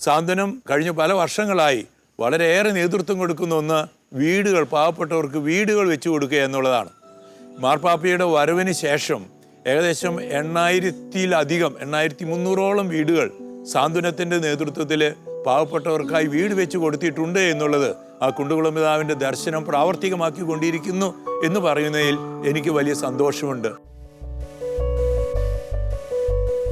സാന്ത്വനം കഴിഞ്ഞ പല വർഷങ്ങളായി വളരെയേറെ നേതൃത്വം കൊടുക്കുന്ന ഒന്ന് വീടുകൾ, പാവപ്പെട്ടവർക്ക് വീടുകൾ വെച്ചു കൊടുക്കുക എന്നുള്ളതാണ്. മാർപ്പാപ്പയുടെ വരവിന് ശേഷം ഏകദേശം 8,300 വീടുകൾ സാന്ത്വനത്തിൻ്റെ നേതൃത്വത്തിൽ പാവപ്പെട്ടവർക്കായി വീട് വെച്ച് കൊടുത്തിട്ടുണ്ട് എന്നുള്ളത് ആ കുണ്ടുകുളം പിതാവിൻ്റെ ദർശനം പ്രാവർത്തികമാക്കിക്കൊണ്ടിരിക്കുന്നു എന്ന് പറയുന്നതിൽ എനിക്ക് വലിയ സന്തോഷമുണ്ട്.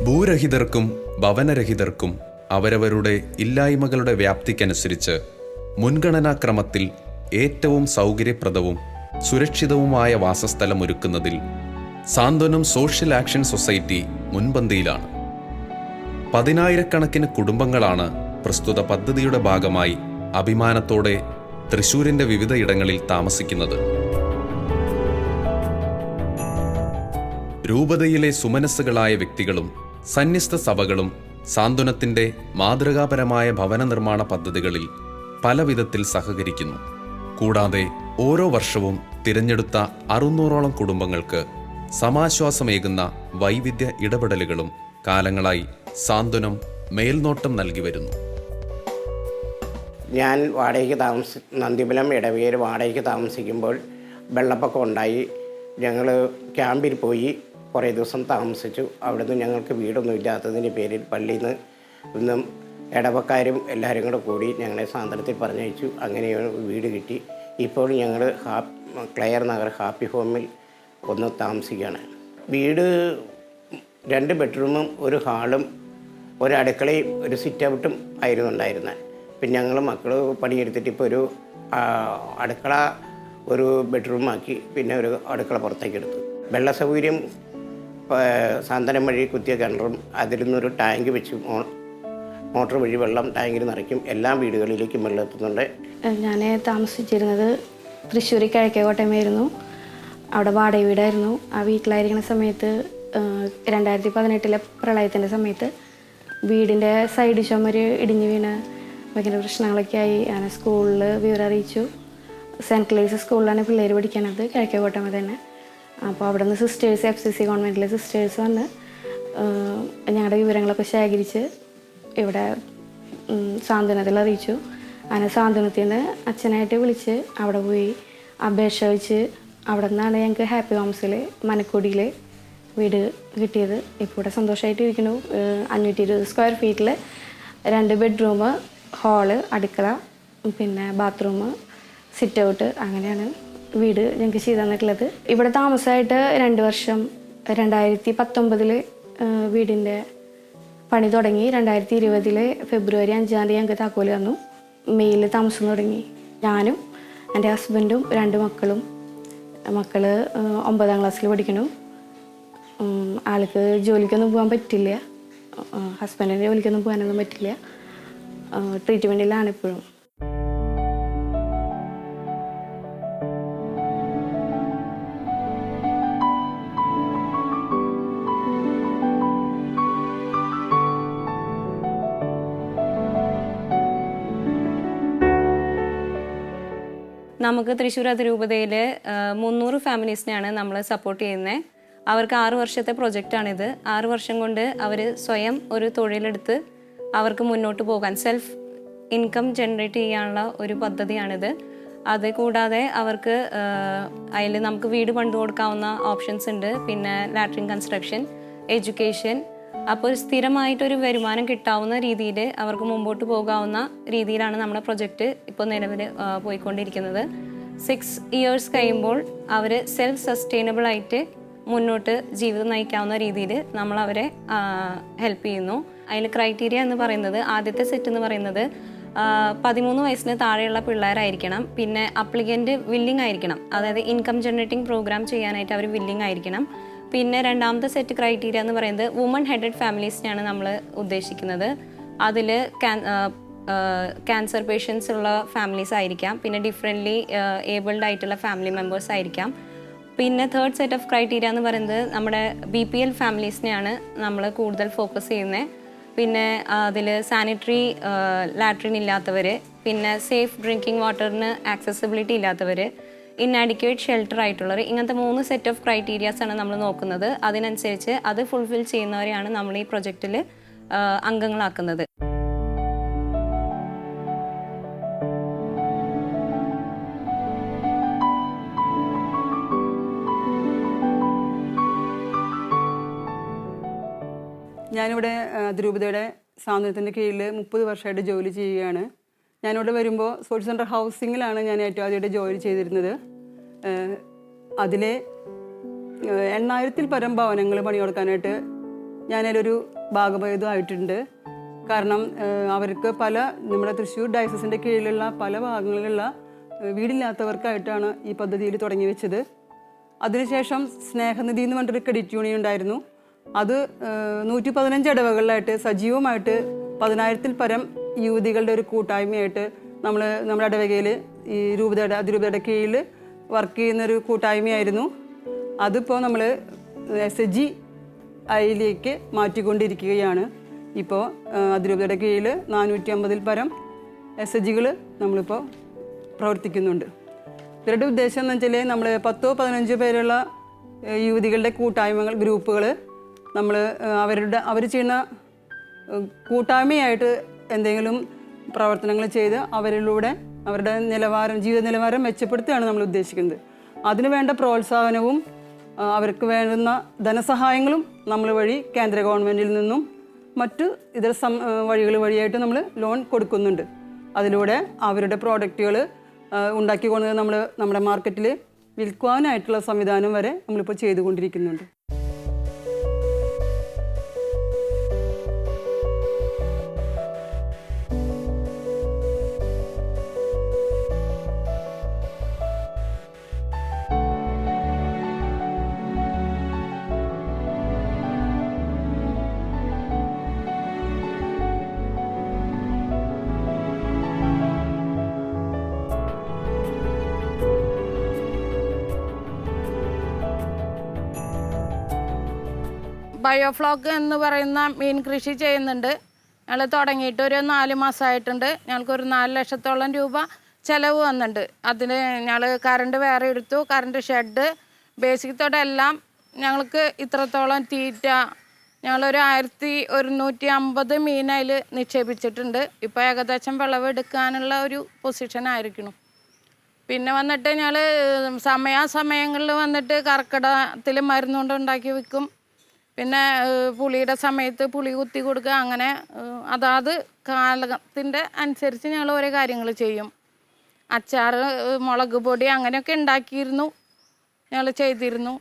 ഭൂരഹിതർക്കും ഭവനരഹിതർക്കും അവരവരുടെ ഇല്ലായ്മകളുടെ വ്യാപ്തിക്കനുസരിച്ച് മുൻഗണനാക്രമത്തിൽ ഏറ്റവും സൗകര്യപ്രദവും സുരക്ഷിതവുമായ വാസസ്ഥലം ഒരുക്കുന്നതിൽ സാന്ത്വനം സോഷ്യൽ ആക്ഷൻ സൊസൈറ്റി മുൻപന്തിയിലാണ്. 10,000-കണക്കിന് കുടുംബങ്ങളാണ് പ്രസ്തുത പദ്ധതിയുടെ ഭാഗമായി അഭിമാനത്തോടെ തൃശ്ശൂരിൻ്റെ വിവിധയിടങ്ങളിൽ താമസിക്കുന്നത്. രൂപതയിലെ സുമനസ്സുകളായ വ്യക്തികളും സന്യസ്ത സഭകളും സാന്ത്വനത്തിൻ്റെ മാതൃകാപരമായ ഭവന നിർമ്മാണ പദ്ധതികളിൽ പല വിധത്തിൽ സഹകരിക്കുന്നു. കൂടാതെ ഓരോ വർഷവും തിരഞ്ഞെടുത്ത 600ഓളം കുടുംബങ്ങൾക്ക് സമാശ്വാസമേകുന്ന വൈവിധ്യ ഇടപെടലുകളും കാലങ്ങളായി സാന്ത്വനം മേൽനോട്ടം നൽകി വരുന്നു. ഞാൻ നന്ദിപുരം ഇടവേര് വാടകയ്ക്ക് താമസിക്കുമ്പോൾ വെള്ളപ്പൊക്കം ഉണ്ടായി. ഞങ്ങൾ ക്യാമ്പിൽ പോയി കുറേ ദിവസം താമസിച്ചു. അവിടുന്ന് ഞങ്ങൾക്ക് വീടൊന്നും ഇല്ലാത്തതിൻ്റെ പേരിൽ പള്ളിയിൽ നിന്നും ഇടവക്കാരും എല്ലാവരും കൂടെ കൂടി ഞങ്ങളെ സാന്ത്വനത്തിൽ പറഞ്ഞയച്ചു. അങ്ങനെ വീട് കിട്ടി. ഇപ്പോൾ ഞങ്ങൾ ക്ലെയർ നഗർ ഹാപ്പി ഹോമിൽ ഒന്ന് താമസിക്കുകയാണ്. വീട് 2 ബെഡ്റൂമും ഒരു ഹാളും ഒരു അടുക്കളയും ഒരു സിറ്റ് ഔട്ടും ആയിരുന്നു ഉണ്ടായിരുന്നത്. പിന്നെ ഞങ്ങൾ മക്കൾ പണിയെടുത്തിട്ട് ഇപ്പോൾ ഒരു അടുക്കള ഒരു ബെഡ്റൂമാക്കി, പിന്നെ ഒരു അടുക്കള പുറത്തേക്ക് എടുത്തു. വെള്ള സൗകര്യം സാന്ത്വനം വഴി കുത്തിയ കിണറും അതിൽ നിന്നൊരു ടാങ്ക് വെച്ച് മോട്ടർ വഴി വെള്ളം ടാങ്കിൽ നിറയ്ക്കും. എല്ലാ വീടുകളിലേക്കും വെള്ളം എത്തുന്നുണ്ട്. ഞാൻ താമസിച്ചിരുന്നത് തൃശ്ശൂർ കിഴക്കേക്കോട്ടയമായിരുന്നു. അവിടെ വാടക വീടായിരുന്നു. ആ വീട്ടിലായിരിക്കുന്ന സമയത്ത് 2018 പ്രളയത്തിൻ്റെ സമയത്ത് വീടിൻ്റെ സൈഡ് ചുമര് ഇടിഞ്ഞു വീണ് ഭയങ്കര പ്രശ്നങ്ങളൊക്കെ ആയി. ഞാൻ സ്കൂളിൽ വിവരം അറിയിച്ചു. സെൻറ്റ് ക്ലേസ് സ്കൂളിലാണ് പിള്ളേർ പഠിക്കണത്, കിഴക്കേക്കോട്ടയം തന്നെ. അപ്പോൾ അവിടെ നിന്ന് സിസ്റ്റേഴ്സ്, FCC കോൺവെൻറ്റിലെ സിസ്റ്റേഴ്സ് വന്ന് ഞങ്ങളുടെ വിവരങ്ങളൊക്കെ ശേഖരിച്ച് ഇവിടെ സാന്ത്വനത്തിൽ അറിയിച്ചു. അങ്ങനെ സാന്ത്വനത്തിൽ നിന്ന് അച്ഛനായിട്ട് വിളിച്ച് അവിടെ പോയി അപേക്ഷ വെച്ച് അവിടെ നിന്നാണ് ഞങ്ങൾക്ക് ഹാപ്പി ഹോംസിൽ മനക്കൊടിയിൽ വീട് കിട്ടിയത്. ഇപ്പോൾ ഇവിടെ സന്തോഷമായിട്ട് ഇരിക്കുന്നു. 520 സ്ക്വയർ ഫീറ്റിൽ 2 ബെഡ്റൂം, ഹാള്, അടുക്കള, പിന്നെ ബാത്റൂം, സിറ്റ് ഔട്ട്, അങ്ങനെയാണ് വീട് ഞങ്ങൾക്ക് ചെയ്തു തന്നിട്ടുള്ളത്. ഇവിടെ താമസമായിട്ട് 2 വർഷം. 2019 വീടിൻ്റെ പണി തുടങ്ങി. 2020 ഫെബ്രുവരി 5 ഞങ്ങൾക്ക് താക്കോല് തന്നു. മെയ്യിൽ താമസം തുടങ്ങി. ഞാനും എൻ്റെ ഹസ്ബൻഡും 2 മക്കളും. മക്കൾ 9ാം ക്ലാസ്സിൽ പഠിക്കുന്നു. ആൾക്ക് ജോലിക്കൊന്നും പോകാൻ പറ്റില്ല. ഹസ്ബൻഡിൻ്റെ ജോലിക്കൊന്നും പോകാനൊന്നും പറ്റില്ല. ട്രീറ്റ്മെൻറ്റിലാണ് ഇപ്പോഴും. നമുക്ക് തൃശ്ശൂർ അതിരൂപതയിൽ 300 ഫാമിലീസിനെയാണ് നമ്മൾ സപ്പോർട്ട് ചെയ്യുന്നത്. അവർക്ക് 6 വർഷത്തെ പ്രൊജക്റ്റാണിത്. 6 വർഷം കൊണ്ട് അവർ സ്വയം ഒരു തൊഴിലെടുത്ത് അവർക്ക് മുന്നോട്ട് പോകാൻ സെൽഫ് ഇൻകം ജനറേറ്റ് ചെയ്യാനുള്ള ഒരു പദ്ധതിയാണിത്. അത് കൂടാതെ അവർക്ക് അതിൽ നമുക്ക് വീട് പണിത് കൊടുക്കാവുന്ന ഓപ്ഷൻസ് ഉണ്ട്. പിന്നെ ലാട്രിൻ കൺസ്ട്രക്ഷൻ, എഡ്യൂക്കേഷൻ. അപ്പോൾ സ്ഥിരമായിട്ടൊരു വരുമാനം കിട്ടാവുന്ന രീതിയിൽ അവർക്ക് മുമ്പോട്ട് പോകാവുന്ന രീതിയിലാണ് നമ്മുടെ പ്രൊജക്റ്റ് ഇപ്പോൾ നിലവിൽ പോയിക്കൊണ്ടിരിക്കുന്നത്. 6 ഇയേഴ്സ് കഴിയുമ്പോൾ അവർ സെൽഫ് സസ്റ്റൈനബിൾ ആയിട്ട് മുന്നോട്ട് ജീവിതം നയിക്കാവുന്ന രീതിയിൽ നമ്മൾ അവരെ ഹെൽപ്പ് ചെയ്യുന്നു. അതിൽ ക്രൈറ്റീരിയ എന്ന് പറയുന്നത്, ആദ്യത്തെ സെറ്റ് എന്ന് പറയുന്നത് 13 വയസ്സിന് താഴെയുള്ള പിള്ളേരായിരിക്കണം. പിന്നെ അപ്ലിക്കൻ്റ് വില്ലിംഗ് ആയിരിക്കണം, അതായത് ഇൻകം ജനറേറ്റിംഗ് പ്രോഗ്രാം ചെയ്യാനായിട്ട് അവർ വില്ലിംഗ് ആയിരിക്കണം. പിന്നെ രണ്ടാമത്തെ സെറ്റ് ക്രൈറ്റീരിയ എന്ന് പറയുന്നത് വുമൺ ഹെഡഡ് ഫാമിലീസിനെയാണ് നമ്മൾ ഉദ്ദേശിക്കുന്നത്. അതിൽ ക്യാൻസർ പേഷ്യൻസ് ഉള്ള ഫാമിലീസ് ആയിരിക്കാം, പിന്നെ ഡിഫറെൻ്റ്ലി ഏബിൾഡ് ആയിട്ടുള്ള ഫാമിലി മെമ്പേഴ്സ് ആയിരിക്കാം. പിന്നെ തേർഡ് സെറ്റ് ഓഫ് ക്രൈറ്റീരിയ എന്ന് പറയുന്നത് നമ്മുടെ BPL ഫാമിലീസിനെയാണ് നമ്മൾ കൂടുതൽ ഫോക്കസ് ചെയ്യുന്നത്. പിന്നെ അതിൽ സാനിറ്ററി ലാട്രിൻ ഇല്ലാത്തവർ, പിന്നെ സേഫ് ഡ്രിങ്കിങ് വാട്ടറിന് ആക്സസിബിലിറ്റി ഇല്ലാത്തവർ, ഇന്നാഡിക്വേറ്റ് ഷെൽട്ടർ ആയിട്ടുള്ളവർ, ഇങ്ങനത്തെ 3 സെറ്റ് ഓഫ് ക്രൈറ്റീരിയാസാണ് നമ്മൾ നോക്കുന്നത്. അതിനനുസരിച്ച് അത് ഫുൾഫിൽ ചെയ്യുന്നവരെയാണ് നമ്മൾ ഈ പ്രൊജക്റ്റിൽ അംഗങ്ങളാക്കുന്നത്. ഞാനിവിടെ അതിരൂപതയുടെ സാന്ത്വനത്തിൻ്റെ കീഴിൽ 30 വർഷമായിട്ട് ജോലി ചെയ്യുകയാണ്. ഞാനിവിടെ വരുമ്പോൾ സ്പോർട്സ് സെൻറ്റർ ഹൗസിങ്ങിലാണ് ഞാൻ ഏറ്റവും ആദ്യമായിട്ട് ജോലി ചെയ്തിരുന്നത്. അതിലെ 8,000-ൽ പരം ഭവനങ്ങൾ പണി കൊടുക്കാനായിട്ട് ഞാനതിലൊരു ഭാഗഭേദമായിട്ടുണ്ട്. കാരണം അവർക്ക് നമ്മുടെ തൃശ്ശൂർ ഡയസസിൻ്റെ കീഴിലുള്ള പല ഭാഗങ്ങളിലുള്ള വീടില്ലാത്തവർക്കായിട്ടാണ് ഈ പദ്ധതിയിൽ തുടങ്ങി വെച്ചത്. അതിനുശേഷം സ്നേഹനിധി എന്ന് പറഞ്ഞൊരു ക്രെഡിറ്റ് യൂണിയൻ ഉണ്ടായിരുന്നു. അത് 115 ഇടവകളിലായിട്ട് സജീവമായിട്ട് 10,000-ൽ പരം യുവതികളുടെ ഒരു കൂട്ടായ്മയായിട്ട് നമ്മുടെ ഇടവകയിൽ ഈ അതിരൂപതയുടെ കീഴിൽ വർക്ക് ചെയ്യുന്നൊരു കൂട്ടായ്മയായിരുന്നു. അതിപ്പോൾ നമ്മൾ SHG യിലേക്ക് മാറ്റിക്കൊണ്ടിരിക്കുകയാണ്. ഇപ്പോൾ അതിരൂപതയുടെ കീഴിൽ 450-ൽ പരം SHGകൾ നമ്മളിപ്പോൾ പ്രവർത്തിക്കുന്നുണ്ട്. ഇവരുടെ ഉദ്ദേശം എന്ന് വെച്ചാൽ നമ്മൾ 10-15 പേരുള്ള യുവതികളുടെ കൂട്ടായ്മകൾ, ഗ്രൂപ്പുകൾ അവർ ചെയ്യുന്ന കൂട്ടായ്മയായിട്ട് എന്തെങ്കിലും പ്രവർത്തനങ്ങൾ ചെയ്ത് അവരിലൂടെ അവരുടെ ജീവിത നിലവാരം മെച്ചപ്പെടുത്തുകയാണ് നമ്മൾ ഉദ്ദേശിക്കുന്നത്. അതിനു വേണ്ട പ്രോത്സാഹനവും അവർക്ക് വേണ്ടുന്ന ധനസഹായങ്ങളും നമ്മൾ വഴി കേന്ദ്ര ഗവൺമെൻറ്റിൽ നിന്നും മറ്റു ഇതര വഴികൾ വഴിയായിട്ട് നമ്മൾ ലോൺ കൊടുക്കുന്നുണ്ട്. അതിലൂടെ അവരുടെ പ്രോഡക്റ്റുകൾ ഉണ്ടാക്കിക്കൊണ്ട് നമ്മുടെ മാർക്കറ്റിൽ വിൽക്കുവാനായിട്ടുള്ള സംവിധാനം വരെ നമ്മളിപ്പോൾ ചെയ്തുകൊണ്ടിരിക്കുന്നുണ്ട്. ബയോഫ്ലോക്ക് എന്ന് പറയുന്ന മീൻ കൃഷി ചെയ്യുന്നുണ്ട്. ഞങ്ങൾ തുടങ്ങിയിട്ട് ഒരു 4 മാസമായിട്ടുണ്ട്. ഞങ്ങൾക്കൊരു 4 ലക്ഷത്തോളം രൂപ ചിലവ് വന്നിട്ടുണ്ട്. അതിന് ഞങ്ങൾ കറണ്ട് വേറെ എടുത്തു, കറണ്ട് ഷെഡ്, ബേസിക് തൊട്ടെല്ലാം ഞങ്ങൾക്ക് ഇത്രത്തോളം തീറ്റ. ഞങ്ങളൊരു 1,150 മീൻ അതിൽ നിക്ഷേപിച്ചിട്ടുണ്ട്. ഇപ്പോൾ ഏകദേശം വിളവെടുക്കാനുള്ള ഒരു പൊസിഷനായിരിക്കണം. പിന്നെ വന്നിട്ട് ഞങ്ങൾ സമയാസമയങ്ങളിൽ വന്നിട്ട് കർക്കിടകത്തിൽ മരുന്നുകൊണ്ട് ഉണ്ടാക്കി വിൽക്കും. പിന്നെ പുളിയുടെ സമയത്ത് പുളി കുത്തി കൊടുക്കുക. അങ്ങനെ അതാത് കാലത്തിൻ്റെ അനുസരിച്ച് ഞങ്ങൾ ഓരോ കാര്യങ്ങൾ ചെയ്യും. അച്ചാർ, മുളക് പൊടി അങ്ങനെയൊക്കെ ഉണ്ടാക്കിയിരുന്നു, ഞങ്ങൾ ചെയ്തിരുന്നു.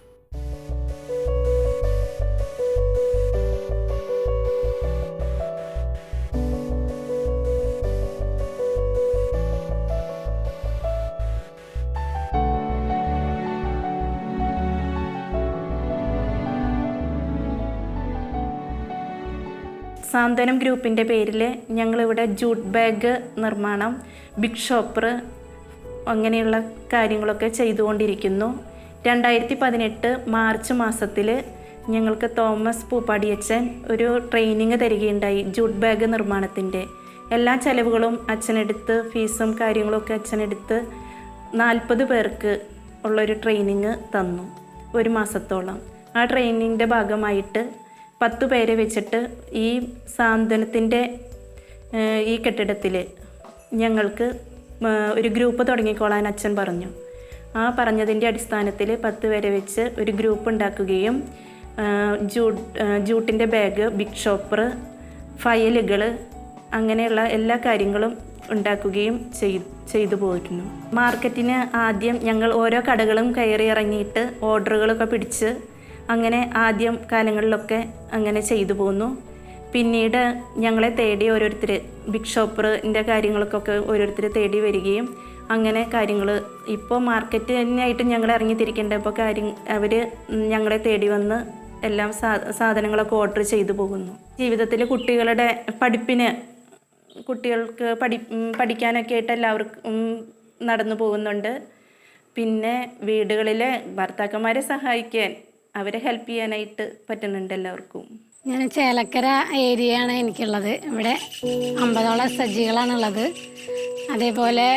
സാന്ത്വനം ഗ്രൂപ്പിൻ്റെ പേരിൽ ഞങ്ങളിവിടെ ജൂട്ട് ബാഗ് നിർമ്മാണം, ബിഗ് ഷോപ്പർ അങ്ങനെയുള്ള കാര്യങ്ങളൊക്കെ ചെയ്തുകൊണ്ടിരിക്കുന്നു. 2018 മാർച്ച് മാസത്തിൽ ഞങ്ങൾക്ക് തോമസ് പൂപ്പാടിയച്ഛൻ ഒരു ട്രെയിനിങ് തരികയുണ്ടായി ജൂട്ട് ബാഗ് നിർമ്മാണത്തിൻ്റെ. എല്ലാ ചെലവുകളും അച്ഛനെടുത്ത്, ഫീസും കാര്യങ്ങളൊക്കെ അച്ഛനെടുത്ത് 40 പേർക്ക് ഉള്ളൊരു ട്രെയിനിങ് തന്നു, 1 മാസത്തോളം. ആ ട്രെയിനിങ്ങിൻ്റെ ഭാഗമായിട്ട് 10 പേരെ വെച്ചിട്ട് ഈ സാന്ത്വനത്തിൻ്റെ ഈ കെട്ടിടത്തിൽ ഞങ്ങൾക്ക് ഒരു ഗ്രൂപ്പ് തുടങ്ങിക്കോളാൻ അച്ഛൻ പറഞ്ഞു. ആ പറഞ്ഞതിൻ്റെ അടിസ്ഥാനത്തിൽ 10 പേരെ വെച്ച് ഒരു ഗ്രൂപ്പ് ഉണ്ടാക്കുകയും ജൂട്ടിൻ്റെ ബാഗ്, ബിഗ് ഷോപ്പർ, ഫയലുകൾ അങ്ങനെയുള്ള എല്ലാ കാര്യങ്ങളും ഉണ്ടാക്കുകയും ചെയ്തു പോയിരുന്നു. മാർക്കറ്റിന് ആദ്യം ഞങ്ങൾ ഓരോ കടകളും കയറി ഇറങ്ങിയിട്ട് ഓർഡറുകളൊക്കെ പിടിച്ച് അങ്ങനെ ആദ്യം കാലങ്ങളിലൊക്കെ അങ്ങനെ ചെയ്തു പോന്നു. പിന്നീട് ഞങ്ങളെ തേടി ഓരോരുത്തർ, ബിഗ് ഷോപ്പറിൻ്റെ കാര്യങ്ങൾക്കൊക്കെ ഓരോരുത്തർ തേടി വരികയും അങ്ങനെ കാര്യങ്ങൾ ഇപ്പോൾ മാർക്കറ്റിനായിട്ട് ഞങ്ങൾ ഇറങ്ങിത്തിരിക്കേണ്ടപ്പോൾ അവർ ഞങ്ങളെ തേടി വന്ന് എല്ലാം സാധനങ്ങളൊക്കെ ഓർഡർ ചെയ്തു പോകുന്നു. ജീവിതത്തിൽ കുട്ടികളുടെ കുട്ടികൾക്ക് പഠിക്കാനൊക്കെ ആയിട്ട് എല്ലാവർക്കും നടന്നു പോകുന്നുണ്ട്. പിന്നെ വീടുകളിലെ ഭർത്താക്കന്മാരെ സഹായിക്കാൻ, അവരെ ഹെൽപ്പ് ചെയ്യാനായിട്ട് പറ്റുന്നുണ്ട് എല്ലാവർക്കും. ഞാൻ ചേലക്കര ഏരിയയാണ് എനിക്കുള്ളത്. ഇവിടെ 50ഓളം SHGകളാണുള്ളത്. അതേപോലെ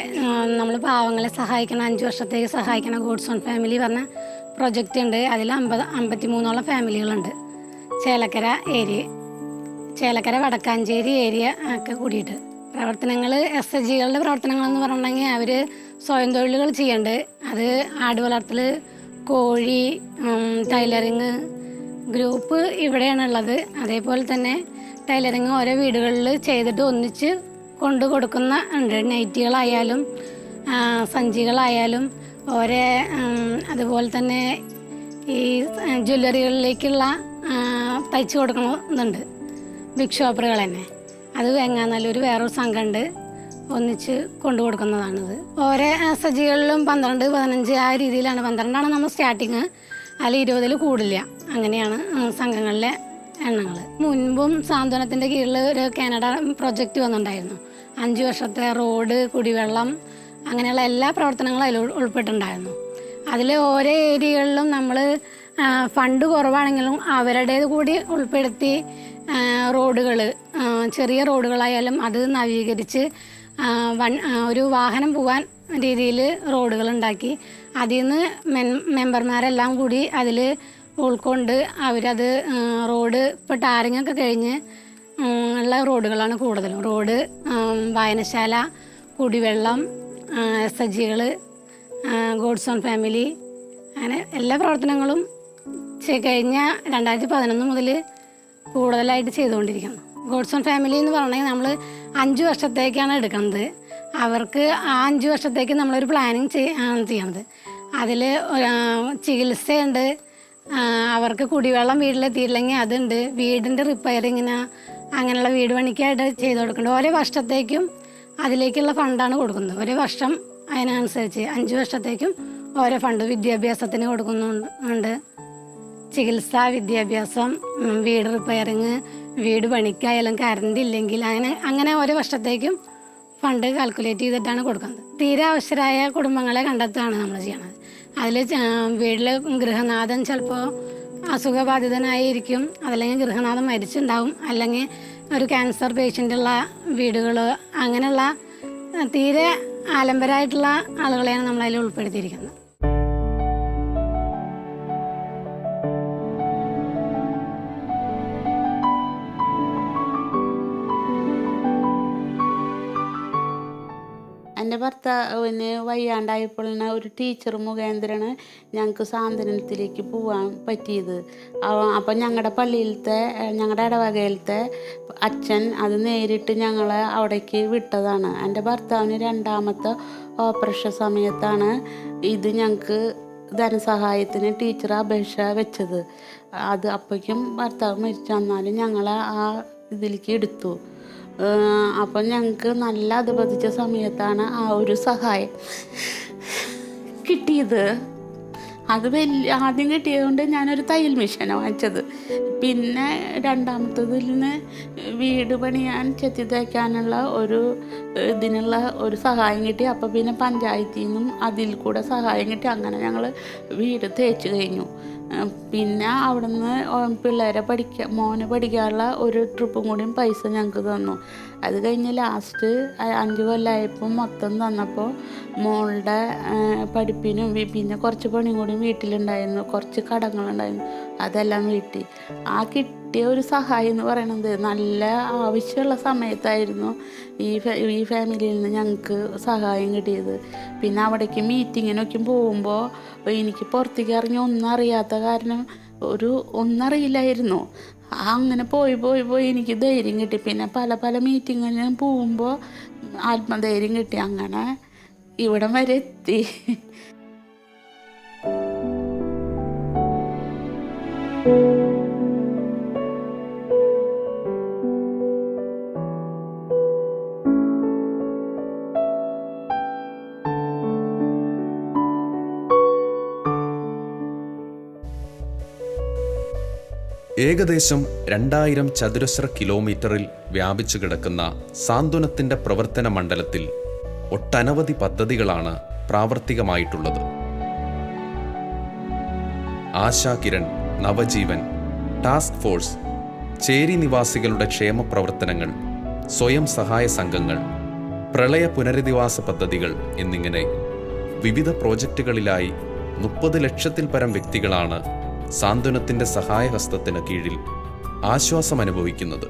നമ്മൾ പാവങ്ങളെ സഹായിക്കണം, 5 വർഷത്തേക്ക് സഹായിക്കണം ഗോഡ്സ് ഓൺ ഫാമിലി പറഞ്ഞ പ്രൊജക്റ്റ് ഉണ്ട്. അതിൽ 53ഓളം ഫാമിലികളുണ്ട് ചേലക്കര വടക്കാഞ്ചേരി ഏരിയ ഒക്കെ കൂടിയിട്ട്. പ്രവർത്തനങ്ങൾ SHGകളുടെ പ്രവർത്തനങ്ങളെന്ന് പറഞ്ഞിട്ടുണ്ടെങ്കിൽ അവർ സ്വയം തൊഴിലുകൾ ചെയ്യുന്നുണ്ട്. അത് ആട് വളർത്തൽ, കോഴി, ടൈലറിങ്, ഗ്രൂപ്പ് ഇവിടെയാണുള്ളത്. അതേപോലെ തന്നെ ടൈലറിങ് ഓരോ വീടുകളിൽ ചെയ്തിട്ട് ഒന്നിച്ച് കൊണ്ടു കൊടുക്കുന്ന ഉണ്ട്. നൈറ്റികളായാലും സഞ്ചികളായാലും ഓരോ അതുപോലെ തന്നെ ഈ ജ്വല്ലറികളിലേക്കുള്ള തയ്ച്ച് കൊടുക്കണമെന്നുണ്ട്. ബിഗ് ഷോപ്പറുകൾ തന്നെ അത് വെങ്ങാനല്ലൂർ വേറൊരു സംഘമുണ്ട്, ഒന്നിച്ച് കൊണ്ടു കൊടുക്കുന്നതാണിത്. ഓരോ സജ്ജികളിലും 12, 15 ആ രീതിയിലാണ്. 12ആണ് നമ്മൾ സ്റ്റാർട്ടിങ്, അതിൽ 20 കൂടില്ല. അങ്ങനെയാണ് സംഘങ്ങളിലെ എണ്ണങ്ങൾ. മുൻപും സാന്ത്വനത്തിൻ്റെ കീഴിൽ ഒരു കാനഡ പ്രൊജക്റ്റ് വന്നിട്ടുണ്ടായിരുന്നു. 5 വർഷത്തെ റോഡ്, കുടിവെള്ളം, അങ്ങനെയുള്ള എല്ലാ പ്രവർത്തനങ്ങളും അതിൽ ഉൾപ്പെട്ടിട്ടുണ്ടായിരുന്നു. അതിൽ ഓരോ ഏരിയകളിലും നമ്മൾ ഫണ്ട് കുറവാണെങ്കിലും അവരുടേത് കൂടി ഉൾപ്പെടുത്തി റോഡുകൾ, ചെറിയ റോഡുകളായാലും അത് നവീകരിച്ച് ഒരു വാഹനം പോകാൻ രീതിയിൽ റോഡുകൾ ഉണ്ടാക്കി അതിൽ നിന്ന് മെമ്പർമാരെല്ലാം കൂടി അതിൽ ഉൾക്കൊണ്ട് അവരത് റോഡ് ഇപ്പോൾ ടാറിങ്ങൊക്കെ കഴിഞ്ഞ് ഉള്ള റോഡുകളാണ് കൂടുതലും. റോഡ്, വായനശാല, കുടിവെള്ളം, SHGകൾ, ഗോഡ്സ് ഓൺ ഫാമിലി, അങ്ങനെ എല്ലാ പ്രവർത്തനങ്ങളും കഴിഞ്ഞ 2011 മുതൽ കൂടുതലായിട്ട് ചെയ്തുകൊണ്ടിരിക്കുന്നു. ഗോഡ്സ് ഓൺ ഫാമിലി എന്ന് പറഞ്ഞാൽ നമ്മൾ 5 വർഷത്തേക്കാണ് എടുക്കുന്നത്. അവർക്ക് ആ 5 വർഷത്തേക്ക് നമ്മളൊരു പ്ലാനിങ് ചെയ്യണത്. അതിൽ ചികിത്സയുണ്ട്, അവർക്ക് കുടിവെള്ളം വീട്ടിലെത്തിയില്ലെങ്കിൽ അതുണ്ട്, വീടിൻ്റെ റിപ്പയറിങ്ങിന് അങ്ങനെയുള്ള വീട് പണിക്കായിട്ട് ചെയ്ത് കൊടുക്കുന്നുണ്ട്. ഓരോ വർഷത്തേക്കും അതിലേക്കുള്ള ഫണ്ടാണ് കൊടുക്കുന്നത്. ഒരു വർഷം അതിനനുസരിച്ച് 5 വർഷത്തേക്കും ഓരോ ഫണ്ട് വിദ്യാഭ്യാസത്തിന് കൊടുക്കുന്നുണ്ട്. ചികിത്സ, വിദ്യാഭ്യാസം, വീട് റിപ്പയറിങ്, വീട് പണിക്കായാലും കറണ്ട് ഇല്ലെങ്കിൽ അങ്ങനെ ഓരോ വർഷത്തേക്കും ഫണ്ട് കാൽക്കുലേറ്റ് ചെയ്തിട്ടാണ് കൊടുക്കുന്നത്. തീരെ ആവശ്യരായ കുടുംബങ്ങളെ കണ്ടെത്തുകയാണ് നമ്മൾ ചെയ്യണത്. അതിൽ വീട്ടിൽ ഗൃഹനാഥൻ ചിലപ്പോൾ അസുഖബാധിതനായിരിക്കും, അതല്ലെങ്കിൽ ഗൃഹനാഥൻ മരിച്ചിട്ടുണ്ടാവും, അല്ലെങ്കിൽ ഒരു ക്യാൻസർ പേഷ്യൻ്റുള്ള വീടുകൾ, അങ്ങനെയുള്ള തീരെ ആലംബരായിട്ടുള്ള ആളുകളെയാണ് നമ്മളതിൽ ഉൾപ്പെടുത്തിയിരിക്കുന്നത്. എൻ്റെ ഭർത്താവിന് വയ്യാണ്ടായപ്പോൾ ഒരു ടീച്ചർ മുഖേന്ദ്രമാണ് ഞങ്ങൾക്ക് സാന്ത്വനത്തിലേക്ക് പോകാൻ പറ്റിയത്. അപ്പം ഞങ്ങളുടെ പള്ളിയിലത്തെ, ഞങ്ങളുടെ ഇടവകയിലത്തെ അച്ഛൻ അത് നേരിട്ട് ഞങ്ങളെ അവിടേക്ക് വിട്ടതാണ്. എൻ്റെ ഭർത്താവിന് 2ാമത്തെ ഓപ്പറേഷൻ സമയത്താണ് ഇത് ഞങ്ങൾക്ക് ധനസഹായത്തിന് ടീച്ചർ അപേക്ഷ വെച്ചത്. അത് അപ്പോഴേക്കും ഭർത്താവ് മരിച്ചു വന്നാലും ഞങ്ങളെ ആ ഇതിലേക്ക് എടുത്തു. അപ്പം ഞങ്ങൾക്ക് നല്ല അധപതിച്ച സമയത്താണ് ആ ഒരു സഹായം കിട്ടിയത്. അത് ആദ്യം കിട്ടിയതുകൊണ്ട് ഞാനൊരു തയ്യൽ മെഷീനാണ് വാങ്ങിച്ചത്. പിന്നെ 2ാമത്തതിൽ നിന്ന് വീട് പണിയാൻ ചെത്തി തയ്ക്കാനുള്ള ഇതിനുള്ള ഒരു സഹായം കിട്ടി. അപ്പോൾ പിന്നെ പഞ്ചായത്തിൽ നിന്നും അതിൽ കൂടെ സഹായം കിട്ടി. അങ്ങനെ ഞങ്ങൾ വീട് തേച്ച് കഴിഞ്ഞു. പിന്നെ അവിടെ നിന്ന് മോനെ പഠിക്കാനുള്ള ഒരു ട്രിപ്പും കൂടിയും പൈസ ഞങ്ങൾക്ക് തന്നു. അത് കഴിഞ്ഞ് ലാസ്റ്റ് 5 കൊല്ലമായപ്പോൾ മൊത്തം തന്നപ്പോൾ മോളുടെ പഠിപ്പിനും പിന്നെ കുറച്ച് പണിയും കൂടി വീട്ടിലുണ്ടായിരുന്നു, കുറച്ച് കടങ്ങളുണ്ടായിരുന്നു, അതെല്ലാം വീട്ടി. ആ കിട്ടിയ ഒരു സഹായം എന്ന് പറയുന്നത് നല്ല ആവശ്യമുള്ള സമയത്തായിരുന്നു ഈ ഫാമിലിയിൽ നിന്ന് ഞങ്ങൾക്ക് സഹായം കിട്ടിയത്. പിന്നെ അവിടേക്ക് മീറ്റിങ്ങിനൊക്കെ പോകുമ്പോൾ എനിക്ക് പുറത്തേക്ക് ഇറങ്ങി ഒന്നും അറിയാത്ത കാരണം ഒന്നും അറിയില്ലായിരുന്നു. അങ്ങനെ പോയി എനിക്ക് ധൈര്യം കിട്ടി. പിന്നെ പല മീറ്റിങ്ങിന് പോകുമ്പോൾ ആത്മധൈര്യം കിട്ടി. അങ്ങനെ ഇവിടം വരെ എത്തി. ഏകദേശം 2000 ചതുരശ്ര കിലോമീറ്ററിൽ വ്യാപിച്ചു കിടക്കുന്ന സാന്ത്വനത്തിൻ്റെ പ്രവർത്തന മണ്ഡലത്തിൽ ഒട്ടനവധി പദ്ധതികളാണ് പ്രാവർത്തികമായിട്ടുള്ളത്. ആശാകിരൺ, നവജീവൻ, ടാസ്ക് ഫോഴ്സ്, ചേരി നിവാസികളുടെ ക്ഷേമ പ്രവർത്തനങ്ങൾ, സ്വയം സഹായ സംഘങ്ങൾ, പ്രളയ പുനരധിവാസ പദ്ധതികൾ എന്നിങ്ങനെ വിവിധ പ്രോജക്റ്റുകളിലായി 30 ലക്ഷത്തിൽ പരം വ്യക്തികളാണ് സാന്ത്വനത്തിൻ്റെ സഹായഹസ്തത്തിന് കീഴിൽ ആശ്വാസം അനുഭവിക്കുന്നത്.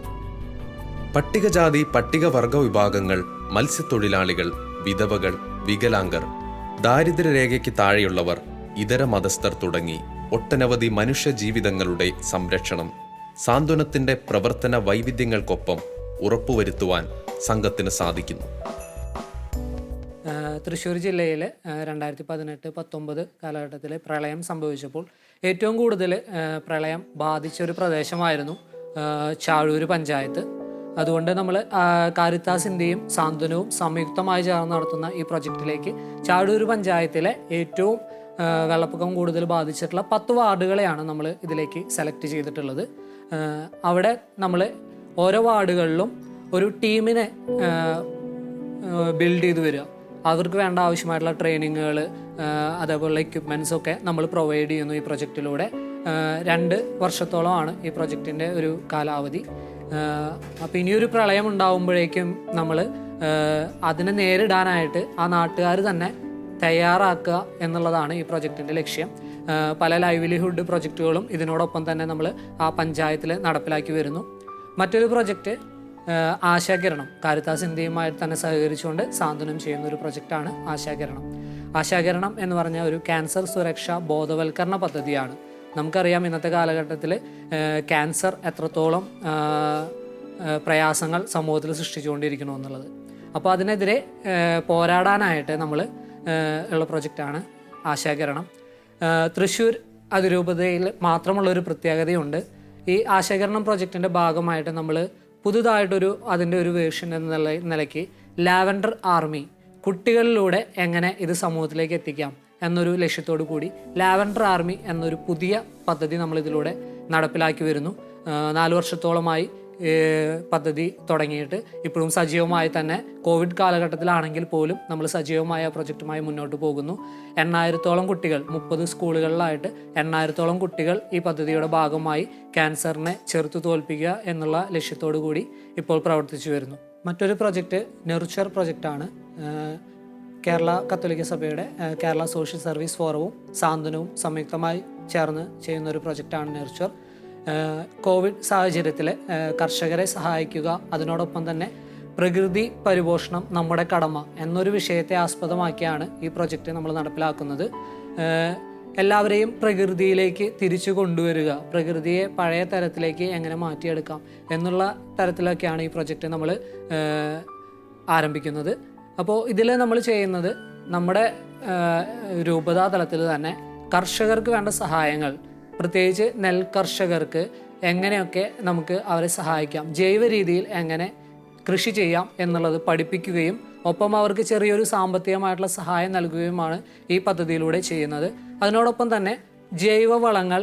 പട്ടികജാതി പട്ടികവർഗ വിഭാഗങ്ങൾ, മത്സ്യത്തൊഴിലാളികൾ, വിധവകൾ, വികലാംഗർ, ദാരിദ്ര്യരേഖയ്ക്ക് താഴെയുള്ളവർ, ഇതര മതസ്ഥർ തുടങ്ങി ഒട്ടനവധി മനുഷ്യജീവിതങ്ങളുടെ സംരക്ഷണം, സാന്ത്വനത്തിൻ്റെ പ്രവർത്തന വൈവിധ്യങ്ങൾക്കൊപ്പം ഉറപ്പുവരുത്തുവാൻ സംഘത്തിന് സാധിക്കുന്നു. തൃശ്ശൂർ ജില്ലയിൽ 2018-19 കാലഘട്ടത്തിൽ പ്രളയം സംഭവിച്ചപ്പോൾ ഏറ്റവും കൂടുതൽ പ്രളയം ബാധിച്ചൊരു പ്രദേശമായിരുന്നു ചാഴൂർ പഞ്ചായത്ത്. അതുകൊണ്ട് നമ്മൾ കാരിത്താസിൻ്റെയും സാന്ത്വനവും സംയുക്തമായി ചേർന്ന് നടത്തുന്ന ഈ പ്രൊജക്റ്റിലേക്ക് ചാഴൂർ പഞ്ചായത്തിലെ ഏറ്റവും വെള്ളപ്പൊക്കം കൂടുതൽ ബാധിച്ചിട്ടുള്ള 10 വാർഡുകളെയാണ് നമ്മൾ ഇതിലേക്ക് സെലക്ട് ചെയ്തിട്ടുള്ളത്. അവിടെ നമ്മൾ ഓരോ വാർഡുകളിലും ഒരു ടീമിനെ ബിൽഡ് ചെയ്ത് വരിക. അവർക്ക് വേണ്ട ആവശ്യമായിട്ടുള്ള ട്രെയിനിങ്ങുകൾ, അതേപോലുള്ള എക്യുപ്മെൻറ്റ്സ് ഒക്കെ നമ്മൾ പ്രൊവൈഡ് ചെയ്യുന്നു ഈ പ്രൊജക്റ്റിലൂടെ. 2 വർഷത്തോളമാണ് ഈ പ്രൊജക്റ്റിൻ്റെ ഒരു കാലാവധി. അപ്പോൾ ഇനിയൊരു പ്രളയം ഉണ്ടാകുമ്പോഴേക്കും നമ്മൾ അതിനെ നേരിടാനായിട്ട് ആ നാട്ടുകാർ തന്നെ തയ്യാറാക്കുക എന്നുള്ളതാണ് ഈ പ്രൊജക്റ്റിൻ്റെ ലക്ഷ്യം. പല ലൈവ്ലിഹുഡ് പ്രൊജക്റ്റുകളും ഇതിനോടൊപ്പം തന്നെ നമ്മൾ ആ പഞ്ചായത്തിൽ നടപ്പിലാക്കി വരുന്നു. മറ്റൊരു പ്രൊജക്റ്റ് ആശാകിരണം, കാരിത്താസ് ഇന്ത്യയുമായി തന്നെ സഹകരിച്ചുകൊണ്ട് സാന്ത്വനം ചെയ്യുന്ന ഒരു പ്രൊജക്റ്റാണ് ആശാകിരണം. ആശാകിരണം എന്ന് പറഞ്ഞ ഒരു ക്യാൻസർ സുരക്ഷാ ബോധവൽക്കരണ പദ്ധതിയാണ്. നമുക്കറിയാം ഇന്നത്തെ കാലഘട്ടത്തിൽ ക്യാൻസർ എത്രത്തോളം പ്രയാസങ്ങൾ സമൂഹത്തിൽ സൃഷ്ടിച്ചുകൊണ്ടിരിക്കണം എന്നുള്ളത്. അപ്പോൾ അതിനെതിരെ പോരാടാനായിട്ട് നമ്മൾ ഉള്ള പ്രൊജക്റ്റാണ് ആശാകിരണം. തൃശ്ശൂർ അതിരൂപതയിൽ മാത്രമുള്ളൊരു പ്രത്യേകതയുണ്ട്. ഈ ആശാകിരണം പ്രൊജക്റ്റിൻ്റെ ഭാഗമായിട്ട് നമ്മൾ പുതുതായിട്ടൊരു അതിൻ്റെ ഒരു വേർഷൻ എന്ന നിലയ്ക്ക് ലാവൻഡർ ആർമി, കുട്ടികളിലൂടെ എങ്ങനെ ഇത് സമൂഹത്തിലേക്ക് എത്തിക്കാം എന്നൊരു ലക്ഷ്യത്തോടു കൂടി ലാവൻഡർ ആർമി എന്നൊരു പുതിയ പദ്ധതി നമ്മളിതിലൂടെ നടപ്പിലാക്കി വരുന്നു. 4 വർഷത്തോളമായി പദ്ധതി തുടങ്ങിയിട്ട് ഇപ്പോഴും സജീവമായി തന്നെ കോവിഡ് കാലഘട്ടത്തിലാണെങ്കിൽ പോലും നമ്മൾ സജീവമായ പ്രൊജക്റ്റുമായി മുന്നോട്ട് പോകുന്നു. 8,000-ഓളം കുട്ടികൾ 30 സ്കൂളുകളിലായിട്ട് 8,000-ഓളം കുട്ടികൾ ഈ പദ്ധതിയുടെ ഭാഗമായി ക്യാൻസറിനെ ചെറുത്തു തോൽപ്പിക്കുക എന്നുള്ള ലക്ഷ്യത്തോടു കൂടി ഇപ്പോൾ പ്രവർത്തിച്ചു വരുന്നു. മറ്റൊരു പ്രൊജക്റ്റ് നെർച്ചർ പ്രൊജക്റ്റാണ്. കേരള കത്തോലിക്ക സഭയുടെ കേരള സോഷ്യൽ സർവീസ് ഫോറവും സാന്ത്വനവും സംയുക്തമായി ചേർന്ന് ചെയ്യുന്ന ഒരു പ്രൊജക്റ്റാണ് നെർച്ചർ. കോവിഡ് സാഹചര്യത്തിൽ കർഷകരെ സഹായിക്കുക, അതിനോടൊപ്പം തന്നെ പ്രകൃതി പരിപോഷണം നമ്മുടെ കടമ എന്നൊരു വിഷയത്തെ ആസ്പദമാക്കിയാണ് ഈ പ്രൊജക്റ്റ് നമ്മൾ നടപ്പിലാക്കുന്നത്. എല്ലാവരെയും പ്രകൃതിയിലേക്ക് തിരിച്ചു കൊണ്ടുവരിക, പ്രകൃതിയെ പഴയ തരത്തിലേക്ക് എങ്ങനെ മാറ്റിയെടുക്കാം എന്നുള്ള തരത്തിലൊക്കെയാണ് ഈ പ്രൊജക്റ്റ് നമ്മൾ ആരംഭിക്കുന്നത്. അപ്പോൾ ഇതിൽ നമ്മൾ ചെയ്യുന്നത് നമ്മുടെ രൂപതാ തലത്തിൽ തന്നെ കർഷകർക്ക് വേണ്ട സഹായങ്ങൾ, പ്രത്യേകിച്ച് നെൽകർഷകർക്ക് എങ്ങനെയൊക്കെ നമുക്ക് അവരെ സഹായിക്കാം, ജൈവ രീതിയിൽ എങ്ങനെ കൃഷി ചെയ്യാം എന്നുള്ളത് പഠിപ്പിക്കുകയും ഒപ്പം അവർക്ക് ചെറിയൊരു സാമ്പത്തികമായിട്ടുള്ള സഹായം നൽകുകയുമാണ് ഈ പദ്ധതിയിലൂടെ ചെയ്യുന്നത്. അതിനോടൊപ്പം തന്നെ ജൈവവളങ്ങൾ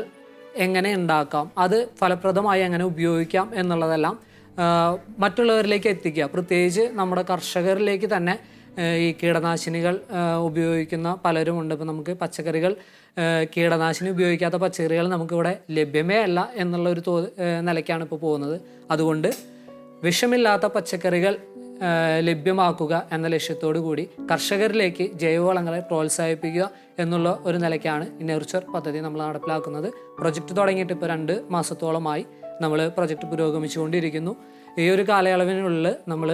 എങ്ങനെ ഉണ്ടാക്കാം, അത് ഫലപ്രദമായി എങ്ങനെ ഉപയോഗിക്കാം എന്നുള്ളതെല്ലാം മറ്റുള്ളവരിലേക്ക് എത്തിക്കുക. പ്രത്യേകിച്ച് നമ്മുടെ കർഷകരിലേക്ക് തന്നെ ഈ കീടനാശിനികൾ ഉപയോഗിക്കുന്ന പലരുമുണ്ട്. ഇപ്പോൾ നമുക്ക് പച്ചക്കറികൾ, കീടനാശിനി ഉപയോഗിക്കാത്ത പച്ചക്കറികൾ നമുക്കിവിടെ ലഭ്യമേ അല്ല എന്നുള്ളൊരു നിലയ്ക്കാണ് ഇപ്പോൾ പോകുന്നത്. അതുകൊണ്ട് വിഷമില്ലാത്ത പച്ചക്കറികൾ ലഭ്യമാക്കുക എന്ന ലക്ഷ്യത്തോടു കൂടി കർഷകരിലേക്ക് ജൈവവളങ്ങളെ പ്രോത്സാഹിപ്പിക്കുക എന്നുള്ള ഒരു നിലയ്ക്കാണ് ഈ നെർച്ചർ പദ്ധതി നമ്മൾ നടപ്പിലാക്കുന്നത്. പ്രൊജക്റ്റ് തുടങ്ങിയിട്ട് ഇപ്പോൾ 2 മാസത്തോളമായി നമ്മൾ പ്രൊജക്റ്റ് പുരോഗമിച്ചുകൊണ്ടിരിക്കുന്നു. ഈ ഒരു കാലയളവിനുള്ളിൽ നമ്മൾ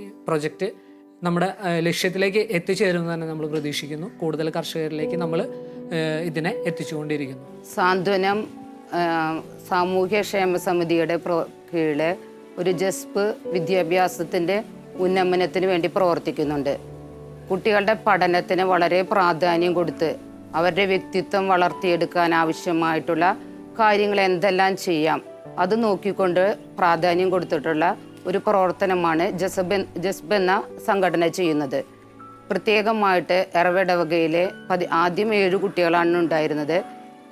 ഈ പ്രൊജക്റ്റ് നമ്മുടെ ലക്ഷ്യത്തിലേക്ക് എത്തിച്ചേരുമെന്ന് തന്നെ നമ്മൾ പ്രതീക്ഷിക്കുന്നു. കൂടുതൽ കർഷകരിലേക്ക് നമ്മൾ ഇതിനെ എത്തിച്ചുകൊണ്ടിരിക്കുന്നു. സാന്ത്വനം സാമൂഹ്യക്ഷേമ സമിതിയുടെ കീഴിൽ ഒരു ജസ്പ് വിദ്യാഭ്യാസത്തിൻ്റെ ഉന്നമനത്തിന് വേണ്ടി പ്രവർത്തിക്കുന്നുണ്ട്. കുട്ടികളുടെ പഠനത്തിന് വളരെ പ്രാധാന്യം കൊടുത്ത് അവരുടെ വ്യക്തിത്വം വളർത്തിയെടുക്കാൻ ആവശ്യമായിട്ടുള്ള കാര്യങ്ങൾ എന്തെല്ലാം ചെയ്യാം അത് നോക്കിക്കൊണ്ട് പ്രാധാന്യം കൊടുത്തിട്ടുള്ള ഒരു പ്രവർത്തനമാണ് ജസ്ബ് എന്ന സംഘടന ചെയ്യുന്നത്. പ്രത്യേകമായിട്ട് എറവിടവകയിലെ ആദ്യം 7 കുട്ടികളാണ് ഉണ്ടായിരുന്നത്.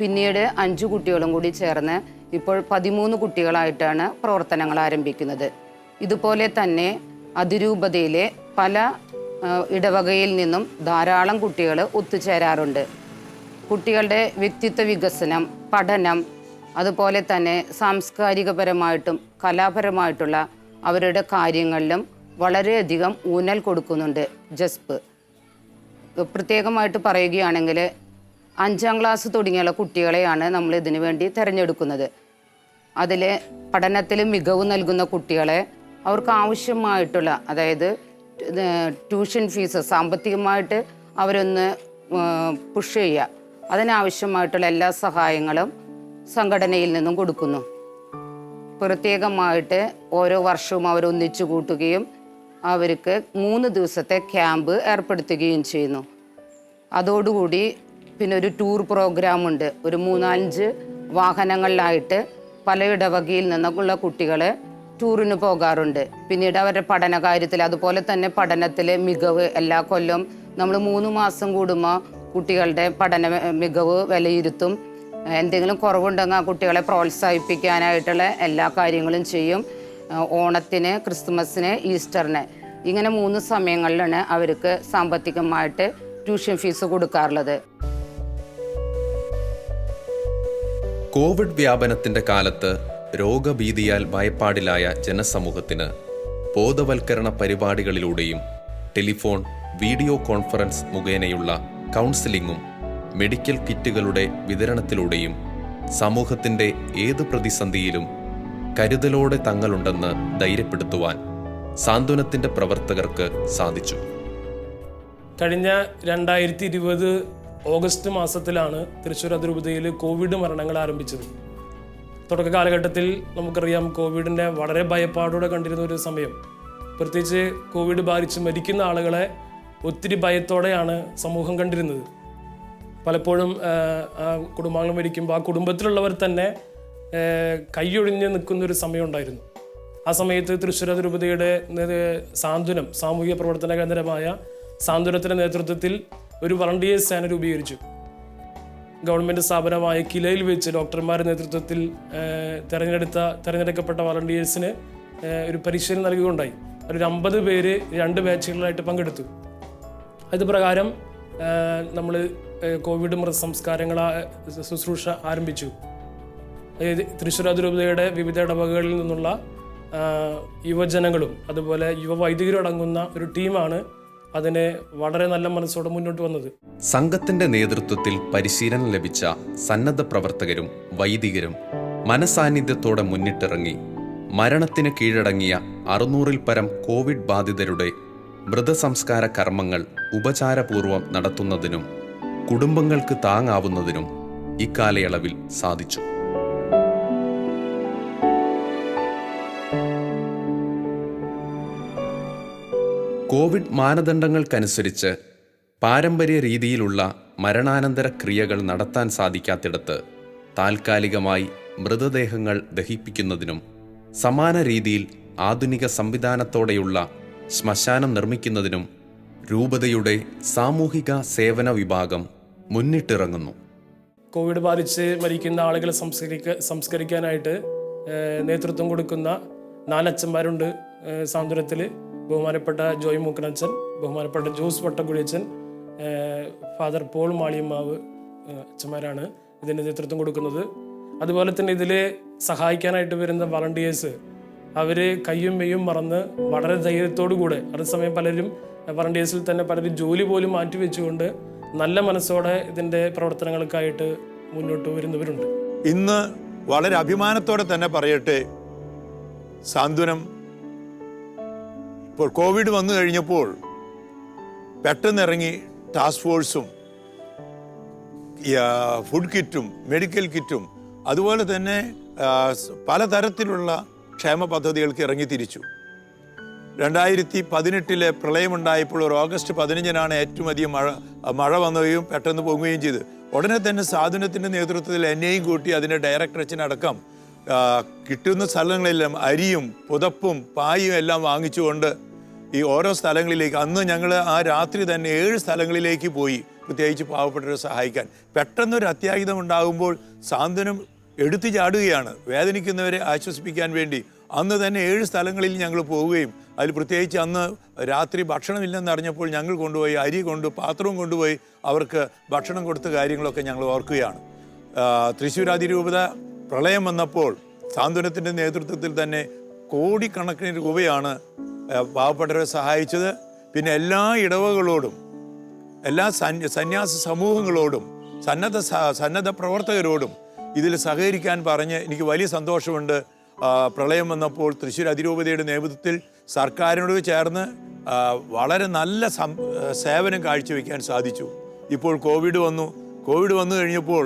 പിന്നീട് 5 കുട്ടികളും കൂടി ചേർന്ന് ഇപ്പോൾ 13 കുട്ടികളായിട്ടാണ് പ്രവർത്തനങ്ങൾ ആരംഭിക്കുന്നത്. ഇതുപോലെ തന്നെ അതിരൂപതയിലെ പല ഇടവകയിൽ നിന്നും ധാരാളം കുട്ടികൾ ഒത്തുചേരാറുണ്ട്. കുട്ടികളുടെ വ്യക്തിത്വ വികസനം, പഠനം, അതുപോലെ തന്നെ സാംസ്കാരികപരമായിട്ടും കലാപരമായിട്ടുള്ള അവരുടെ കാര്യങ്ങളിലും വളരെയധികം ഊന്നൽ കൊടുക്കുന്നുണ്ട് ജസ്പ്. പ്രത്യേകമായിട്ട് പറയുകയാണെങ്കിൽ 5ാം ക്ലാസ് തുടങ്ങിയുള്ള കുട്ടികളെയാണ് നമ്മൾ ഇതിനു വേണ്ടി തിരഞ്ഞെടുക്കുന്നത്. അതിൽ പഠനത്തിൽ മികവ് നൽകുന്ന കുട്ടികളെ അവർക്ക് ആവശ്യമായിട്ടുള്ള, അതായത് ട്യൂഷൻ ഫീസ് സാമ്പത്തികമായിട്ട് അവരൊന്ന് പുഷ് ചെയ്യുക, അതിനാവശ്യമായിട്ടുള്ള എല്ലാ സഹായങ്ങളും സംഘടനയിൽ നിന്നും കൊടുക്കുന്നു. പ്രത്യേകമായിട്ട് ഓരോ വർഷവും അവരൊന്നിച്ചു കൂട്ടുകയും അവർക്ക് 3 ദിവസത്തെ ക്യാമ്പ് ഏർപ്പെടുത്തുകയും ചെയ്യുന്നു. അതോടുകൂടി പിന്നെ ഒരു ടൂർ പ്രോഗ്രാമുണ്ട്. ഒരു 3-5 വാഹനങ്ങളിലായിട്ട് പല ഇടവകയിൽ നിന്നുള്ള കുട്ടികളെ ടൂറിന് പോകാറുണ്ട്. പിന്നീട് അവരുടെ പഠന കാര്യത്തിൽ അതുപോലെ തന്നെ പഠനത്തിലെ മികവ് എല്ലാ കൊല്ലം നമ്മൾ 3 മാസം കൂടുമ്പോൾ കുട്ടികളുടെ പഠന മികവ് വിലയിരുത്തും. എന്തെങ്കിലും കുറവുണ്ടെങ്കിൽ ആ കുട്ടികളെ പ്രോത്സാഹിപ്പിക്കാനായിട്ടുള്ള എല്ലാ കാര്യങ്ങളും ചെയ്യും. ഓണത്തിന്, ക്രിസ്മസിന്, ഈസ്റ്ററിന് ഇങ്ങനെ 3 സമയങ്ങളിലാണ് അവർക്ക് സാമ്പത്തികമായിട്ട് ട്യൂഷൻ ഫീസ് കൊടുക്കാറുള്ളത്. കോവിഡ് വ്യാപനത്തിന്റെ കാലത്ത് രോഗഭീതിയാൽ ഭയപ്പാടിലായ ജനസമൂഹത്തിന് ബോധവൽക്കരണ പരിപാടികളിലൂടെയും ടെലിഫോൺ, വീഡിയോ കോൺഫറൻസ് മുഖേനയുള്ള കൗൺസിലിങ്ങും മെഡിക്കൽ കിറ്റുകളുടെ വിതരണത്തിലൂടെയും സമൂഹത്തിന്റെ ഏത് പ്രതിസന്ധിയിലും കരുതലോടെ തങ്ങളുണ്ടെന്ന് ധൈര്യപ്പെടുത്തുവാൻ സാന്ത്വനത്തിന്റെ പ്രവർത്തകർക്ക് സാധിച്ചു. കഴിഞ്ഞ 2020 ഓഗസ്റ്റ് മാസത്തിലാണ് തൃശ്ശൂർ അതിരൂപതയിൽ കോവിഡ് മരണങ്ങൾ ആരംഭിച്ചത്. തുടക്ക കാലഘട്ടത്തിൽ നമുക്കറിയാം കോവിഡിൻ്റെ വളരെ ഭയപ്പാടോടെ കണ്ടിരുന്ന ഒരു സമയം. പ്രത്യേകിച്ച് കോവിഡ് ബാധിച്ച് മരിക്കുന്ന ആളുകളെ ഒത്തിരി ഭയത്തോടെയാണ് സമൂഹം കണ്ടിരുന്നത്. പലപ്പോഴും കുടുംബാംഗങ്ങൾ മരിക്കുമ്പോൾ ആ കുടുംബത്തിലുള്ളവർ തന്നെ കൈയൊഴിഞ്ഞ് നിൽക്കുന്നൊരു സമയം ഉണ്ടായിരുന്നു. ആ സമയത്ത് തൃശ്ശൂർ അതിരൂപതയുടെ സാന്ത്വനം, സാമൂഹിക പ്രവർത്തന കേന്ദ്രമായ സാന്ത്വനത്തിൻ്റെ നേതൃത്വത്തിൽ ഒരു വളണ്ടിയേഴ്സ് സേന രൂപീകരിച്ചു. ഗവൺമെൻറ് സ്ഥാപനമായ കിലയിൽ വെച്ച് ഡോക്ടർമാരുടെ നേതൃത്വത്തിൽ തിരഞ്ഞെടുക്കപ്പെട്ട വളണ്ടിയേഴ്സിന് ഒരു പരിശീലനം നൽകുകയുണ്ടായി. ഒരു 50 പേര് 2 ബാച്ചുകളിലായിട്ട് പങ്കെടുത്തു. അത് പ്രകാരം നമ്മൾ കോവിഡ് മൃതസംസ്കാരങ്ങൾ ശുശ്രൂഷ ആരംഭിച്ചു. തൃശ്ശൂർ അതിരൂപതയുടെ വിവിധ ഇടവകകളിൽ നിന്നുള്ള യുവജനങ്ങളും അതുപോലെ യുവ വൈദികരും അടങ്ങുന്ന ഒരു ടീമാണ് അതിനെ വളരെ നല്ല മനസ്സോടെ മുന്നോട്ട് വന്നത്. സംഘത്തിന്റെ നേതൃത്വത്തിൽ പരിശീലനം ലഭിച്ച സന്നദ്ധ പ്രവർത്തകരും വൈദികരും മനസാന്നിധ്യത്തോടെ മുന്നിട്ടിറങ്ങി മരണത്തിന് കീഴടങ്ങിയ 600-ൽ പരം കോവിഡ് ബാധിതരുടെ മൃതസംസ്കാര കർമ്മങ്ങൾ ഉപചാരപൂർവം നടത്തുന്നതിനും കുടുംബങ്ങൾക്ക് താങ്ങാവുന്നതിനും ഇക്കാലയളവിൽ സാധിച്ചു. കോവിഡ് മാനദണ്ഡങ്ങൾക്കനുസരിച്ച് പാരമ്പര്യ രീതിയിലുള്ള മരണാനന്തര ക്രിയകൾ നടത്താൻ സാധിക്കാത്തിടത്ത് താൽക്കാലികമായി മൃതദേഹങ്ങൾ ദഹിപ്പിക്കുന്നതിനും സമാന രീതിയിൽ ആധുനിക സംവിധാനത്തോടെയുള്ള ശ്മശാനം നിർമ്മിക്കുന്നതിനും രൂപതയുടെ സാമൂഹിക സേവന വിഭാഗം മുന്നിട്ടിറങ്ങുന്നു. കോവിഡ് ബാധിച്ച് മരിക്കുന്ന ആളുകളെ സംസ്കരിക്കാനായിട്ട് നേതൃത്വം കൊടുക്കുന്ന 4 അച്ഛന്മാരുണ്ട് സാന്ത്വനത്തിൽ. ബഹുമാനപ്പെട്ട ജോയ് മൂക്കനച്ചൻ, ബഹുമാനപ്പെട്ട ജോസ് വട്ടക്കുഴിയച്ചൻ, ഫാദർ പോൾ മാളിയമ്മാവ് അച്ഛന്മാരാണ് ഇതിന് നേതൃത്വം കൊടുക്കുന്നത്. അതുപോലെ തന്നെ ഇതിൽ സഹായിക്കാനായിട്ട് വരുന്ന വളണ്ടിയേഴ്സ് അവർ കയ്യും മെയ്യും മറന്ന് വളരെ ധൈര്യത്തോടു കൂടെ, അതേസമയം പലരും വളണ്ടിയേഴ്സിൽ തന്നെ പലരും ജോലി പോലും മാറ്റിവെച്ചുകൊണ്ട് നല്ല മനസ്സോടെ ഇതിൻ്റെ പ്രവർത്തനങ്ങൾക്കായിട്ട് മുന്നോട്ട് വരുന്നവരുണ്ട്. ഇന്ന് വളരെ അഭിമാനത്തോടെ തന്നെ പറയട്ടെ, സാന്ത്വനം ഇപ്പോൾ കോവിഡ് വന്നു കഴിഞ്ഞപ്പോൾ പെട്ടെന്നിറങ്ങി ടാസ്ക് ഫോഴ്സും ഫുഡ് കിറ്റും മെഡിക്കൽ കിറ്റും അതുപോലെ തന്നെ പലതരത്തിലുള്ള ക്ഷേമ പദ്ധതികൾക്ക് ഇറങ്ങി തിരിച്ചു. 2018 പ്രളയമുണ്ടായപ്പോൾ ഒരു ഓഗസ്റ്റ് 15 ഏറ്റവും അധികം മഴ വന്നുകയും പെട്ടെന്ന് പൊങ്ങുകയും ചെയ്തു. ഉടനെ തന്നെ സാധനത്തിൻ്റെ നേതൃത്വത്തിൽ എന്നെയും കൂട്ടി അതിൻ്റെ ഡയറക്ടർ അച്ഛനടക്കം കിട്ടുന്ന സ്ഥലങ്ങളെല്ലാം അരിയും പുതപ്പും പായും എല്ലാം വാങ്ങിച്ചുകൊണ്ട് ഈ ഓരോ സ്ഥലങ്ങളിലേക്ക്, അന്ന് ഞങ്ങൾ ആ രാത്രി തന്നെ 7 സ്ഥലങ്ങളിലേക്ക് പോയി, പ്രത്യേകിച്ച് പാവപ്പെട്ടവരെ സഹായിക്കാൻ. പെട്ടെന്നൊരു അത്യാഹിതം ഉണ്ടാകുമ്പോൾ സാന്ത്വനം എടുത്തു ചാടുകയാണ് വേദനിക്കുന്നവരെ ആശ്വസിപ്പിക്കാൻ വേണ്ടി. അന്ന് തന്നെ 7 സ്ഥലങ്ങളിൽ ഞങ്ങൾ പോവുകയും അതിൽ പ്രത്യേകിച്ച് അന്ന് രാത്രി ഭക്ഷണമില്ലെന്ന് അറിഞ്ഞപ്പോൾ ഞങ്ങൾ കൊണ്ടുപോയി അരി പാത്രവും കൊണ്ടുപോയി അവർക്ക് ഭക്ഷണം കൊടുത്ത കാര്യങ്ങളൊക്കെ ഞങ്ങൾ ഓർക്കുകയാണ്. തൃശ്ശൂർ അതിരൂപത പ്രളയം വന്നപ്പോൾ സാന്ത്വനത്തിൻ്റെ നേതൃത്വത്തിൽ തന്നെ കോടിക്കണക്കിന് രൂപയാണ് പാവപ്പെട്ടവരെ സഹായിച്ചത്. പിന്നെ എല്ലാ ഇടവകളോടും എല്ലാ സന്യാസ സമൂഹങ്ങളോടും സന്നദ്ധ പ്രവർത്തകരോടും ഇതിൽ സഹകരിക്കാൻ പറഞ്ഞ് എനിക്ക് വലിയ സന്തോഷമുണ്ട്. പ്രളയം വന്നപ്പോൾ തൃശ്ശൂർ അതിരൂപതയുടെ നേതൃത്വത്തിൽ സർക്കാരിനോട് ചേർന്ന് വളരെ നല്ല സേവനം കാഴ്ചവെക്കാൻ സാധിച്ചു. ഇപ്പോൾ കോവിഡ് വന്നു, കോവിഡ് വന്നു കഴിഞ്ഞപ്പോൾ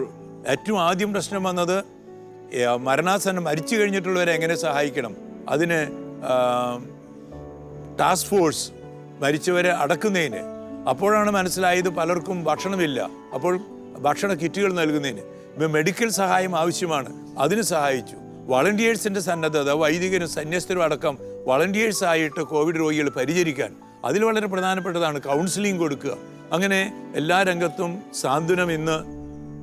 ഏറ്റവും ആദ്യം പ്രശ്നം വന്നത് മരണാസന്നം മരിച്ചു കഴിഞ്ഞിട്ടുള്ളവരെ എങ്ങനെ സഹായിക്കണം. അതിന് ടാസ്ക് ഫോഴ്സ് മരിച്ചവരെ അടക്കുന്നതിന്. അപ്പോഴാണ് മനസ്സിലായത് പലർക്കും ഭക്ഷണമില്ല. അപ്പോൾ ഭക്ഷണ കിറ്റുകൾ നൽകുന്നതിന് മെഡിക്കൽ സഹായം ആവശ്യമാണ്. അതിന് സഹായിച്ചു. വളണ്ടിയേഴ്സിൻ്റെ സന്നദ്ധത, വൈദികരും സന്യസ്തരും അടക്കം വളണ്ടിയേഴ്സായിട്ട് കോവിഡ് രോഗികൾ പരിചരിക്കാൻ, അതിൽ വളരെ പ്രധാനപ്പെട്ടതാണ് കൗൺസിലിംഗ് കൊടുക്കുക. അങ്ങനെ എല്ലാ രംഗത്തും സാന്ത്വനം ഇന്ന്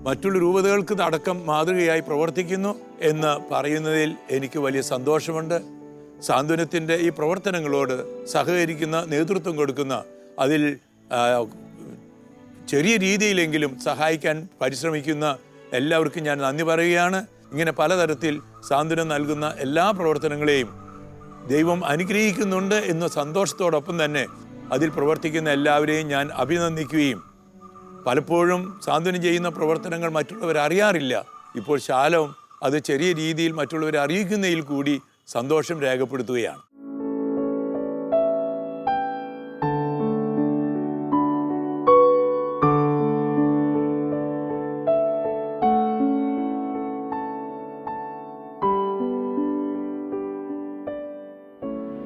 മറ്റുള്ള രൂപതകൾക്ക് അടക്കം മാതൃകയായി പ്രവർത്തിക്കുന്നു എന്ന് പറയുന്നതിൽ എനിക്ക് വലിയ സന്തോഷമുണ്ട്. സാന്ത്വനത്തിൻ്റെ ഈ പ്രവർത്തനങ്ങളോട് സഹകരിക്കുന്ന, നേതൃത്വം കൊടുക്കുന്ന, അതിൽ ചെറിയ രീതിയിലെങ്കിലും സഹായിക്കാൻ പരിശ്രമിക്കുന്ന എല്ലാവർക്കും ഞാൻ നന്ദി പറയുകയാണ്. ഇങ്ങനെ പലതരത്തിൽ സാന്ത്വനം നൽകുന്ന എല്ലാ പ്രവർത്തനങ്ങളെയും ദൈവം അനുഗ്രഹിക്കുന്നുണ്ട് എന്ന സന്തോഷത്തോടൊപ്പം തന്നെ അതിൽ പ്രവർത്തിക്കുന്ന എല്ലാവരെയും ഞാൻ അഭിനന്ദിക്കുകയും, പലപ്പോഴും സാന്ത്വനം ചെയ്യുന്ന പ്രവർത്തനങ്ങൾ മറ്റുള്ളവർ അറിയാറില്ല. ഇപ്പോൾ ശാലം അത് ചെറിയ രീതിയിൽ മറ്റുള്ളവരെ അറിയിക്കുന്നതിൽ കൂടി സന്തോഷം രേഖപ്പെടുത്തുകയാണ്.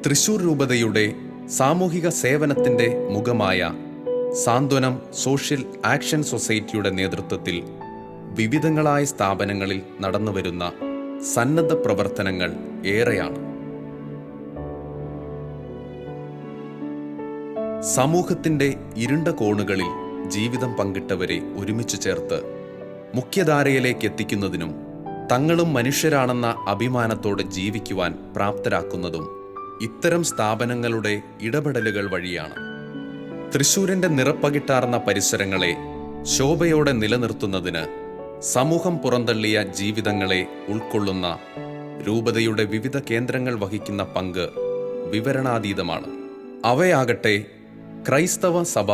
തൃശൂർ രൂപതയുടെ സാമൂഹിക സേവനത്തിൻ്റെ മുഖമായ സാന്ത്വനം സോഷ്യൽ ആക്ഷൻ സൊസൈറ്റിയുടെ നേതൃത്വത്തിൽ വിവിധങ്ങളായ സ്ഥാപനങ്ങളിൽ നടന്നുവരുന്ന സന്നദ്ധ പ്രവർത്തനങ്ങൾ ഏറെയാണ്. സമൂഹത്തിൻ്റെ ഇരുണ്ട കോണുകളിൽ ജീവിതം പങ്കിട്ടവരെ ഒരുമിച്ച് ചേർത്ത് മുഖ്യധാരയിലേക്ക് എത്തിക്കുന്നതിനും തങ്ങളും മനുഷ്യരാണെന്ന അഭിമാനത്തോടെ ജീവിക്കുവാൻ പ്രാപ്തരാക്കുന്നതും ഇത്തരം സ്ഥാപനങ്ങളുടെ ഇടപെടലുകൾ വഴിയാണ്. തൃശ്ശൂരിൻ്റെ നിറപ്പകിട്ടാർന്ന പരിസരങ്ങളെ ശോഭയോടെ നിലനിർത്തുന്നതിന് സമൂഹം പുറന്തള്ളിയ ജീവിതങ്ങളെ ഉൾക്കൊള്ളുന്ന രൂപതയുടെ വിവിധ കേന്ദ്രങ്ങൾ വഹിക്കുന്ന പങ്ക് വിവരണാതീതമാണ്. അവയാകട്ടെ ക്രൈസ്തവ സഭ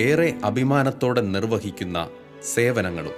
ഏറെ അഭിമാനത്തോടെ നിർവഹിക്കുന്ന സേവനങ്ങളും.